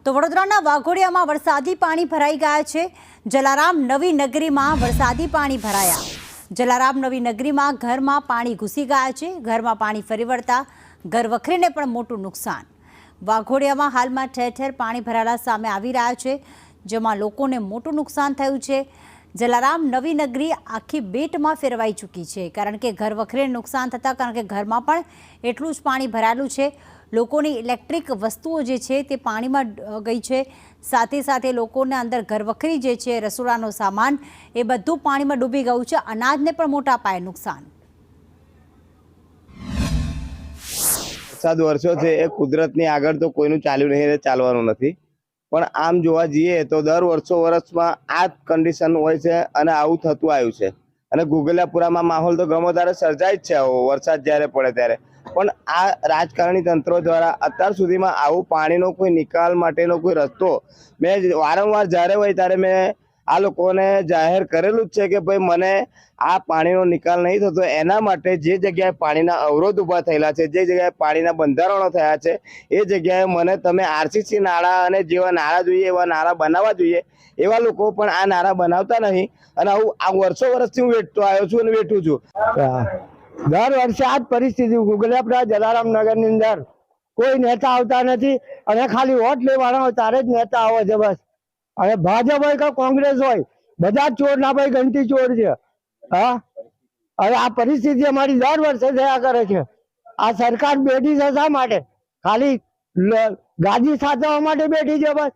તો વડોદરાના વાઘોડિયામાં વરસાદી પાણી ભરાઈ ગયા છે। જલારામ નવી નગરીમાં વરસાદી પાણી ભરાયા। જલારામ નવી નગરીમાં ઘરમાં પાણી ઘૂસી ગયા છે। ઘરમાં પાણી ફરી વળતા ઘર વખરીને પણ મોટું નુકસાન। વાઘોડિયામાં હાલમાં ઠેર ઠેર પાણી ભરાયેલા સામે આવી રહ્યા છે, જેમાં લોકોને મોટું નુકસાન થયું છે। જલારામ નવી નગરી આખી બેટમાં ફેરવાઈ ચૂકી છે, કારણ કે ઘર વખરીને નુકસાન થતાં કારણ કે ઘરમાં પણ એટલું જ પાણી ભરાયેલું છે। લોકોની ઇલેક્ટ્રિક વસ્તુઓ જે છે તે પાણીમાં ગઈ છે, સાથે સાથે લોકોને અંદર ઘર વખરી જે છે, રસોડાનો સામાન, એ બધું પાણીમાં ડૂબી ગયું છે। અનાજને પણ મોટા પાયે નુકસાન। વરસાદ વરસ્યો છે એ કુદરતની આગળ તો કોઈનું ચાલ્યું નહીં, ચાલવાનું નથી। પણ આમ જોવા જઈએ તો દર વર્ષમાં આ કન્ડિશન હોય છે અને આવું થતું આવ્યું છે। અને ઘુગલિયાપુરામાં માહોલ તો ગમે ત્યારે સર્જાય જ છે, આવો વરસાદ જ્યારે પડે ત્યારે। પણ આ રાજકારણી તંત્રો દ્વારા અત્યાર સુધીમાં આવું પાણીનો કોઈ નિકાલ માટેનો કોઈ રસ્તો મેં વારંવાર જ્યારે હોય ત્યારે મેં આ લોકોને જાહેર કરેલું જ છે કે ભાઈ મને આ પાણીનો નિકાલ નહીં થતો, એના માટે જે જગ્યાએ પાણીના અવરોધ ઊભા થયેલા છે, જે જગ્યાએ પાણીના બંધારણો થયા છે, એ જગ્યાએ મને તમે આરસીસી નાળા અને જેવા નાળા જોઈએ એવા નાળા બનાવવા જોઈએ। એવા લોકો પણ આ નાળા બનાવતા નહીં અને આવું આ વર્ષોથી હું વેઠતો આવ્યો છું અને વેઠું છું। દર વર્ષે આ જ પરિસ્થિતિ ઘુગલિયાપુરા જલારામ નગરની અંદર કોઈ નેતા આવતા નથી અને ખાલી વોટ લેવાના હોય ત્યારે જ નેતા આવે છે બસ। અને ભાજપ હોય કે કોંગ્રેસ હોય, બધા જ ચોર ના ભાઈ ગણતી ચોર છે। હા, હવે આ પરિસ્થિતિ અમારી દર વર્ષે થયા કરે છે। આ સરકાર બેઠી છે શા માટે? ખાલી ગાદી સાચવવા માટે બેઠી છે બસ।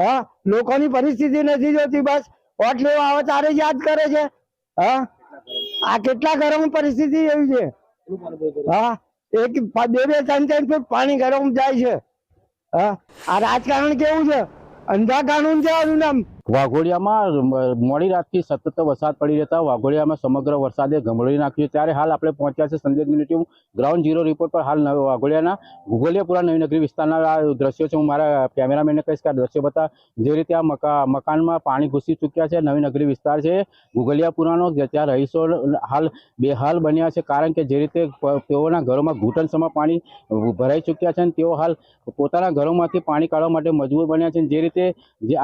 હા, લોકોની પરિસ્થિતિ નથી જોતી, બસ વોટ લેવા આવે ત્યારે જ યાદ કરે છે। હા, આ કેટલા ઘરોમાં પરિસ્થિતિ એવી છે। હા, એક બે 3 ફૂટ પાણી ઘરોમાં જાય છે। હા, આ રાજકારણ કેવું છે? અંધા કાનૂન છે આનું નામ। વાઘોડિયામાં મોડી રાતથી સતત વરસાદ પડી રહેતા વાઘોડિયામાં સમગ્ર વરસાદે ગમરોળી નાખ્યું। ત્યારે હાલ આપણે પહોંચ્યા છે સંદેશ ન્યૂઝ ગ્રાઉન્ડ ઝીરો રિપોર્ટ પર। હાલ વાઘોડિયાના ઘુગલિયાપુરા નવી નગરી વિસ્તારના દ્રશ્યો છે। હું મારા કેમેરામેનને કહીશ કે આ દ્રશ્યો બતા જે રીતે આ મકાનમાં પાણી ઘૂસી ચૂક્યા છે। નવી નગરી વિસ્તાર છે ઘુગલિયાપુરાનો, ત્યાં રહીશો હાલ બેહાલ બન્યા છે, કારણ કે જે રીતે તેઓના ઘરોમાં ઘૂંટણસમાં પાણી ભરાઈ ચૂક્યા છે અને તેઓ હાલ પોતાના ઘરોમાંથી પાણી કાઢવા માટે મજબૂર બન્યા છે। જે રીતે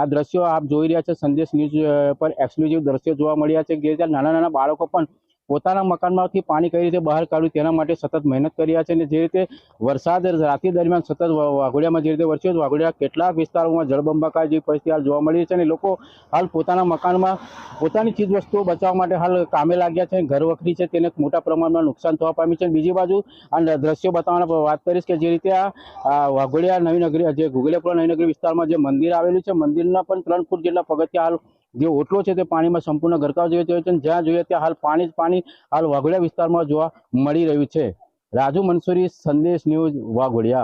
આ દ્રશ્યો આપ જોઈ રહ્યા છે સંદેશ ન્યૂઝ પર એક્સક્લુઝિવ દ્રશ્યો જોવા મળ્યા છે, જે નાના બાળકો પણ પોતાના મકાનમાંથી પાણી કઈ રીતે બહાર કાઢ્યું તેના માટે સતત મહેનત કર્યા છે। અને જે રીતે વરસાદ રાત્રિ દરમિયાન સતત વાઘોડિયામાં જે રીતે વરસ્યો, વાઘોડિયા કેટલાક વિસ્તારોમાં જળબંબાકાર જેવી પરિસ્થિતિ હાલ જોવા મળી છે અને લોકો હાલ પોતાના મકાનમાં પોતાની ચીજ વસ્તુઓ બચાવવા માટે હાલ કામે લાગ્યા છે। ઘર વખરી છે તેને મોટા પ્રમાણમાં નુકસાન થવા પામ્યું છે। બીજી બાજુ આ દ્રશ્યો બતાવવાના વાત કરીશ કે જે રીતે આ વાઘોડિયા નવી નગરી, જે ઘુગલિયાપુરા નવી નગરી વિસ્તારમાં જે મંદિર આવેલું છે, મંદિરના પણ 3 ફૂટ જેટલા પગથિયા હાલ જે ઓટલો છે તે પાણીમાં સંપૂર્ણ ગરકાવ જેવો થયો છે। જ્યાં જોઈએ ત્યાં હાલ પાણી જ પાણી હાલ વાઘોડિયા વિસ્તારમાં જોવા મળી રહ્યું છે। રાજુ મંસૂરી, સંદેશ ન્યૂઝ, વાઘોડિયા।